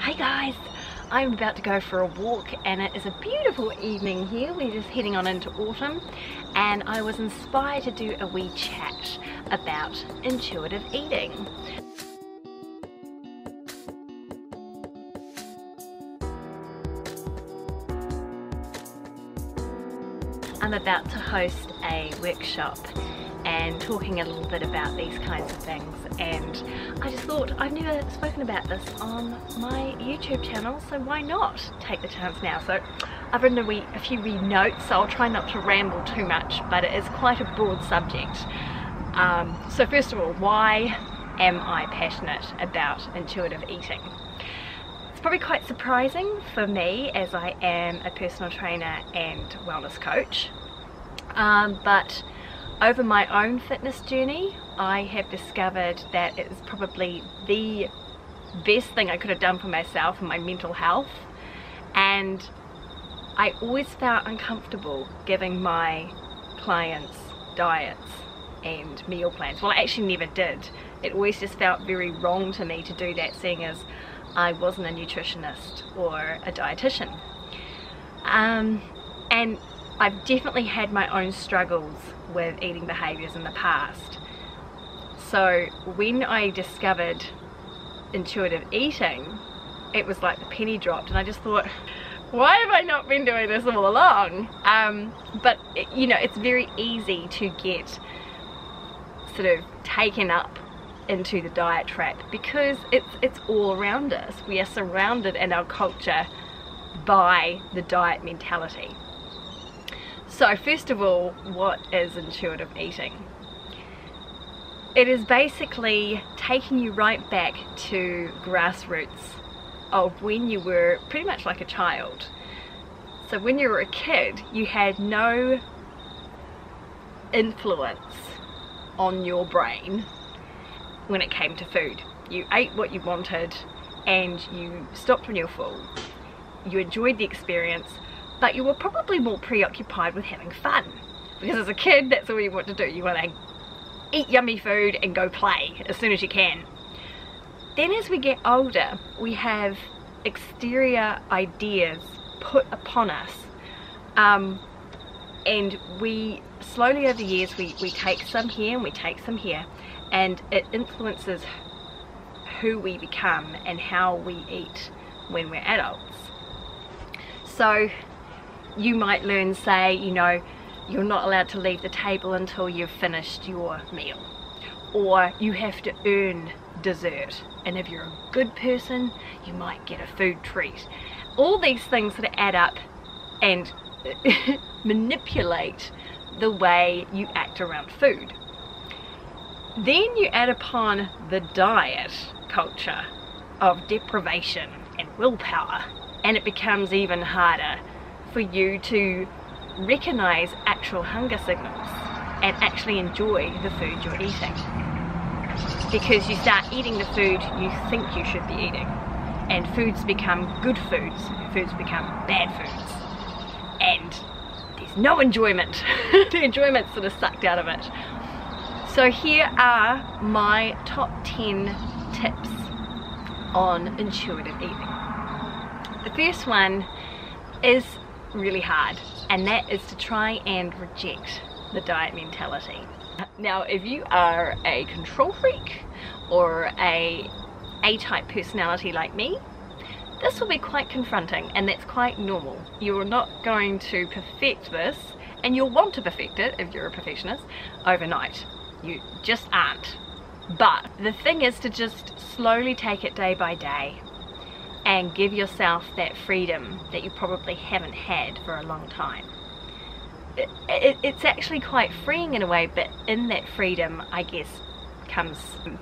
Hey guys, I'm about to go for a walk and it is a beautiful evening here. We're just heading on into autumn and I was inspired to do a wee chat about intuitive eating. I'm about to host a workshop and talking a little bit about these kinds of things, and I just thought I've never spoken about this on my YouTube channel, so why not take the chance now. So I've written a few wee notes, so I'll try not to ramble too much, but it is quite a broad subject. So first of all, why am I passionate about intuitive eating? It's probably quite surprising for me, as I am a personal trainer and wellness coach, but over my own fitness journey, I have discovered that it is probably the best thing I could have done for myself and my mental health. And I always felt uncomfortable giving my clients diets and meal plans. Well, I actually never did. It always just felt very wrong to me to do that, seeing as I wasn't a nutritionist or a dietitian. And I've definitely had my own struggles with eating behaviours in the past. So when I discovered intuitive eating, it was like the penny dropped, and I just thought, why have I not been doing this all along? But you know, it's very easy to get sort of taken up into the diet trap because it's all around us. We are surrounded in our culture by the diet mentality. So first of all, what is intuitive eating? It is basically taking you right back to grassroots of when you were pretty much like a child. So when you were a kid, you had no influence on your brain when it came to food. You ate what you wanted and you stopped when you were full. You enjoyed the experience, but you were probably more preoccupied with having fun, because as a kid that's all you want to do. You want to eat yummy food and go play as soon as you can. Then as we get older, we have exterior ideas put upon us, and we slowly over the years we take some here and we take some here, and it influences who we become and how we eat when we're adults. So you might learn, say, you know, you're not allowed to leave the table until you've finished your meal, or you have to earn dessert, and if you're a good person you might get a food treat. All these things that add up and manipulate the way you act around food. Then you add upon the diet culture of deprivation and willpower, and it becomes even harder for you to recognize actual hunger signals and actually enjoy the food you're eating, because you start eating the food you think you should be eating, and foods become good foods, foods become bad foods, and there's no enjoyment. The enjoyment's sort of sucked out of it. So here are my top 10 tips on intuitive eating. The first one is really hard, and that is to try and reject the diet mentality. Now, if you are a control freak or a A-type personality like me, this will be quite confronting, and that's quite normal. You're not going to perfect this, and you'll want to perfect it if you're a perfectionist, overnight. You just aren't. But the thing is to just slowly take it day by day and give yourself that freedom that you probably haven't had for a long time. It's actually quite freeing in a way, but in that freedom, I guess, comes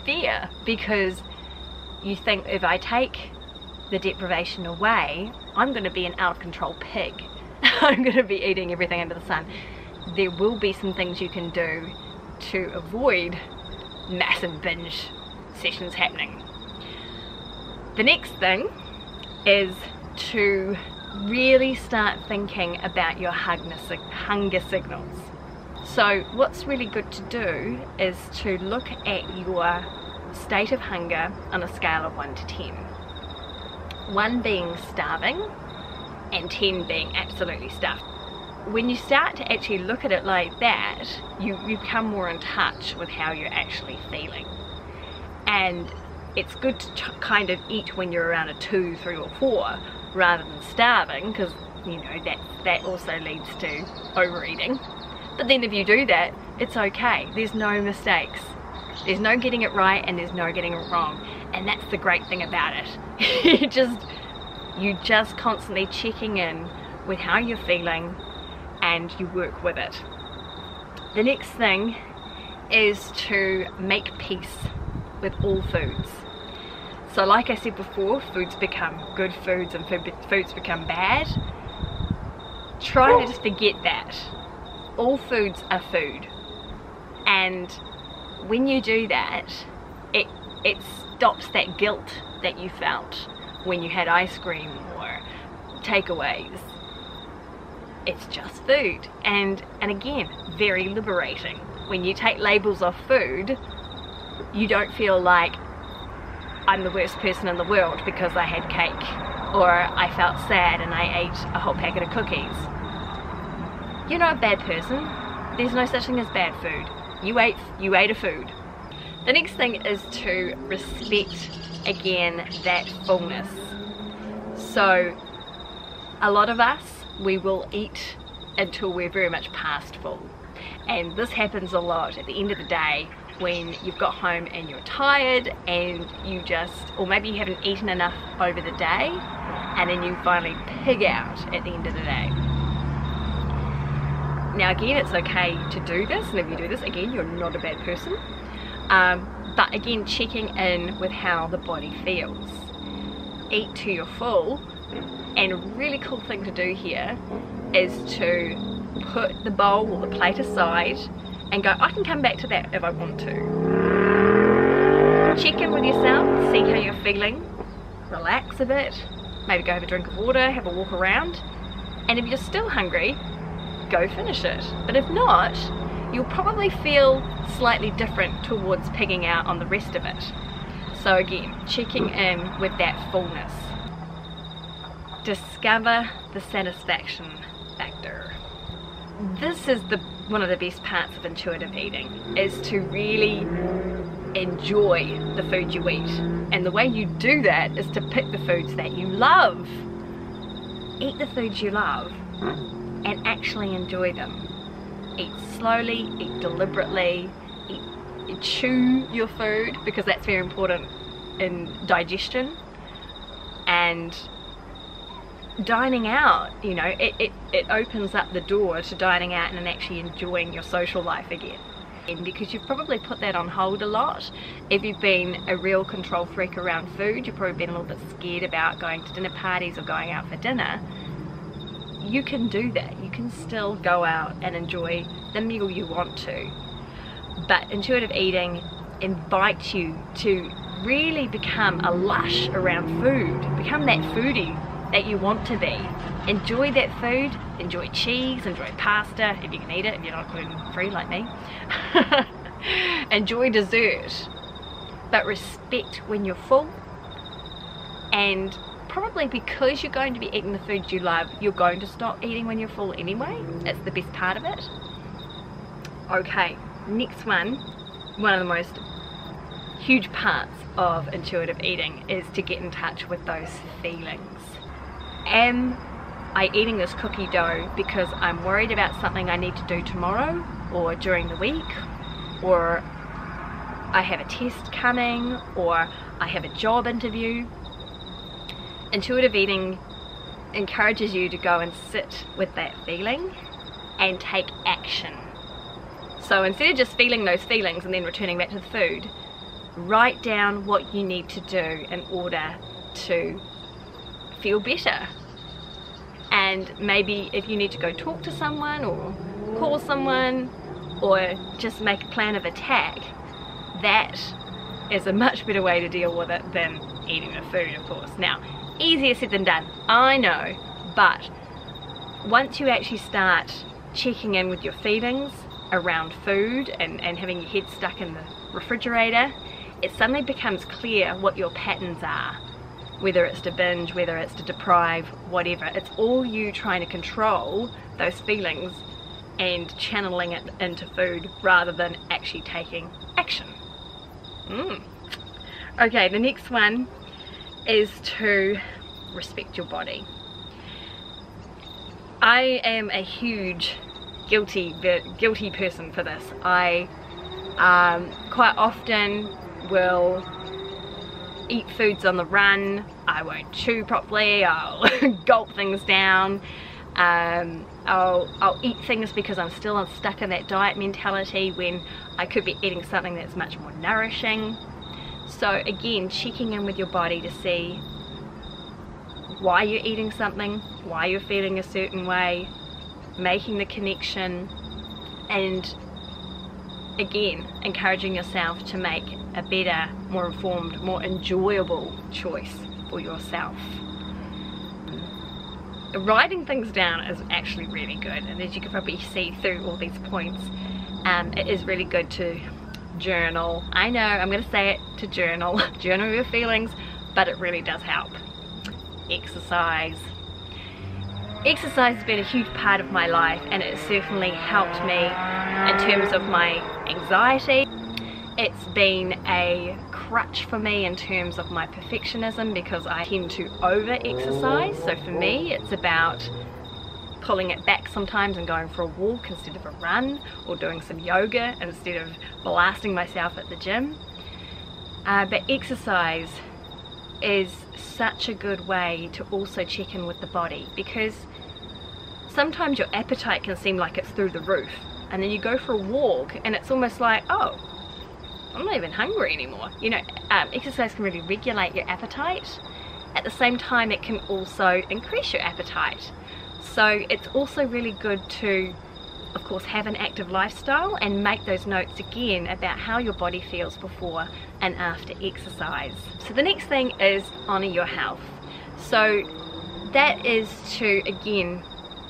fear, because you think, if I take the deprivation away, I'm going to be an out-of-control pig. I'm going to be eating everything under the sun. There will be some things you can do to avoid massive binge sessions happening. The next thing is to really start thinking about your hunger signals. So what's really good to do is to look at your state of hunger on a scale of 1 to 10. 1 being starving and 10 being absolutely stuffed. When you start to actually look at it like that, you become more in touch with how you're actually feeling. And it's good to kind of eat when you're around a 2, 3 or 4 rather than starving, because you know that also leads to overeating. But then if you do that, it's okay. There's no mistakes. There's no getting it right and there's no getting it wrong. And that's the great thing about it. you just constantly checking in with how you're feeling and you work with it. The next thing is to make peace with all foods. So like I said before, foods become good foods and foods become bad. Try to just forget that. All foods are food. And when you do that, it stops that guilt that you felt when you had ice cream or takeaways. It's just food. And again, very liberating. When you take labels off food, you don't feel like I'm the worst person in the world because I had cake, or I felt sad and I ate a whole packet of cookies. You're not a bad person. There's no such thing as bad food. You ate a food. The next thing is to respect, again, that fullness. So a lot of us, we will eat until we're very much past full. And this happens a lot at the end of the day when you've got home and you're tired and you just, or maybe you haven't eaten enough over the day and then you finally pig out at the end of the day. Now again, it's okay to do this, and if you do this, again, you're not a bad person. But again, checking in with how the body feels. Eat till you're full, and a really cool thing to do here is to put the bowl or the plate aside and go, I can come back to that if I want to. Check in with yourself, see how you're feeling, relax a bit, maybe go have a drink of water, have a walk around, and if you're still hungry, go finish it. But if not, you'll probably feel slightly different towards pigging out on the rest of it. So again, checking in with that fullness. Discover the satisfaction factor. This is one of the best parts of intuitive eating, is to really enjoy the food you eat. And the way you do that is to pick the foods that you love. Eat the foods you love and actually enjoy them. Eat slowly, eat deliberately, chew your food, because that's very important in digestion. And dining out, you know, it opens up the door to dining out and actually enjoying your social life again. And because you've probably put that on hold a lot. If you've been a real control freak around food, you've probably been a little bit scared about going to dinner parties or going out for dinner. You can do that. You can still go out and enjoy the meal you want to. But intuitive eating invites you to really become a lush around food. Become that foodie that you want to be. Enjoy that food. Enjoy cheese, enjoy pasta, if you can eat it, if you're not gluten-free like me. Enjoy dessert. But respect when you're full, and probably because you're going to be eating the foods you love, you're going to stop eating when you're full anyway. That's the best part of it. Okay, next one of the most huge parts of intuitive eating is to get in touch with those feelings. Am I eating this cookie dough because I'm worried about something I need to do tomorrow or during the week, or I have a test coming, or I have a job interview? Intuitive eating encourages you to go and sit with that feeling and take action. So instead of just feeling those feelings and then returning back to the food, write down what you need to do in order to feel better. And maybe if you need to go talk to someone or call someone or just make a plan of attack, that is a much better way to deal with it than eating the food, of course. Now, easier said than done, I know, but once you actually start checking in with your feelings around food and having your head stuck in the refrigerator, it suddenly becomes clear what your patterns are. whether it's to binge, whether it's to deprive, whatever. It's all you trying to control those feelings and channeling it into food rather than actually taking action. Okay, the next one is to respect your body. I am a huge guilty person for this. I quite often will eat foods on the run. I won't chew properly. I'll gulp things down. I'll eat things because I'm still stuck in that diet mentality when I could be eating something that's much more nourishing. So again, checking in with your body to see why you're eating something, why you're feeling a certain way, making the connection, and again, encouraging yourself to make a better, more informed, more enjoyable choice for yourself. Writing things down is actually really good, and as you can probably see through all these points, it is really good to journal. I know, I'm going to say it, to journal. Journal your feelings, but it really does help. Exercise. Exercise has been a huge part of my life, and it certainly helped me in terms of my anxiety. It's been a crutch for me in terms of my perfectionism because I tend to over-exercise. So for me, it's about pulling it back sometimes and going for a walk instead of a run, or doing some yoga instead of blasting myself at the gym. But exercise is such a good way to also check in with the body, because sometimes your appetite can seem like it's through the roof, and then you go for a walk and it's almost like, oh, I'm not even hungry anymore. You know, exercise can really regulate your appetite. At the same time, it can also increase your appetite. So it's also really good to, of course, have an active lifestyle and make those notes again about how your body feels before and after exercise. So the next thing is honor your health. So that is to, again,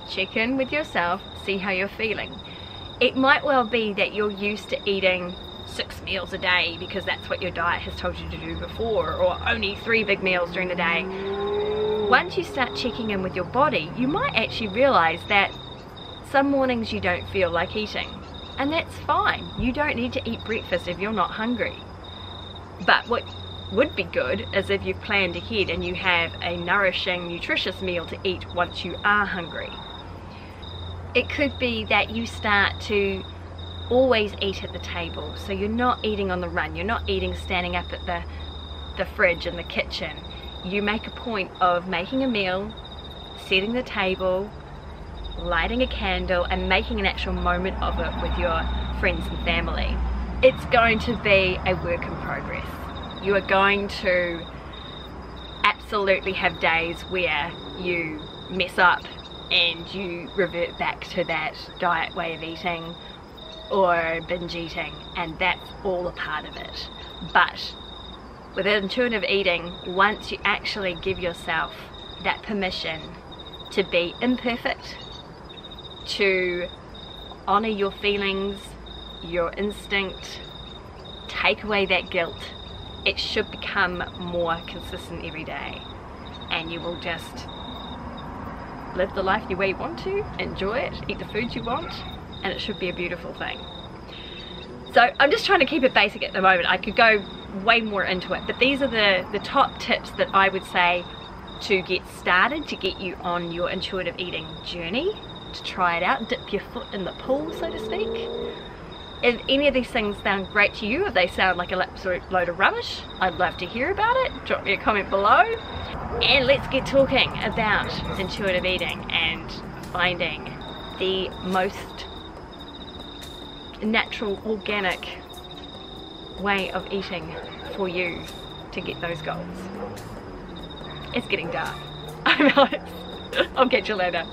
check in with yourself, see how you're feeling. It might well be that you're used to eating 6 meals a day because that's what your diet has told you to do before, or only 3 big meals during the day. Once you start checking in with your body, you might actually realize that some mornings you don't feel like eating, and that's fine. You don't need to eat breakfast if you're not hungry. But what would be good is if you've planned ahead and you have a nourishing, nutritious meal to eat once you are hungry. It could be that you start to always eat at the table, so you're not eating on the run, you're not eating standing up at the fridge in the kitchen. You make a point of making a meal, setting the table, lighting a candle, and making an actual moment of it with your friends and family. It's going to be a work in progress. You are going to absolutely have days where you mess up and you revert back to that diet way of eating or binge eating, and that's all a part of it. But with intuitive eating, once you actually give yourself that permission to be imperfect, to honor your feelings, your instinct, take away that guilt, it should become more consistent every day, and you will just live the life the way you want to, enjoy it, eat the foods you want, and it should be a beautiful thing. So I'm just trying to keep it basic at the moment. I could go way more into it, but these are the top tips that I would say to get started, to get you on your intuitive eating journey, to try it out, dip your foot in the pool, so to speak. If any of these things sound great to you, if they sound like an absolute load of rubbish, I'd love to hear about it. Drop me a comment below, and let's get talking about intuitive eating and finding the most natural, organic way of eating for you to get those goals. It's getting dark. I'm Alex. I'll catch you later.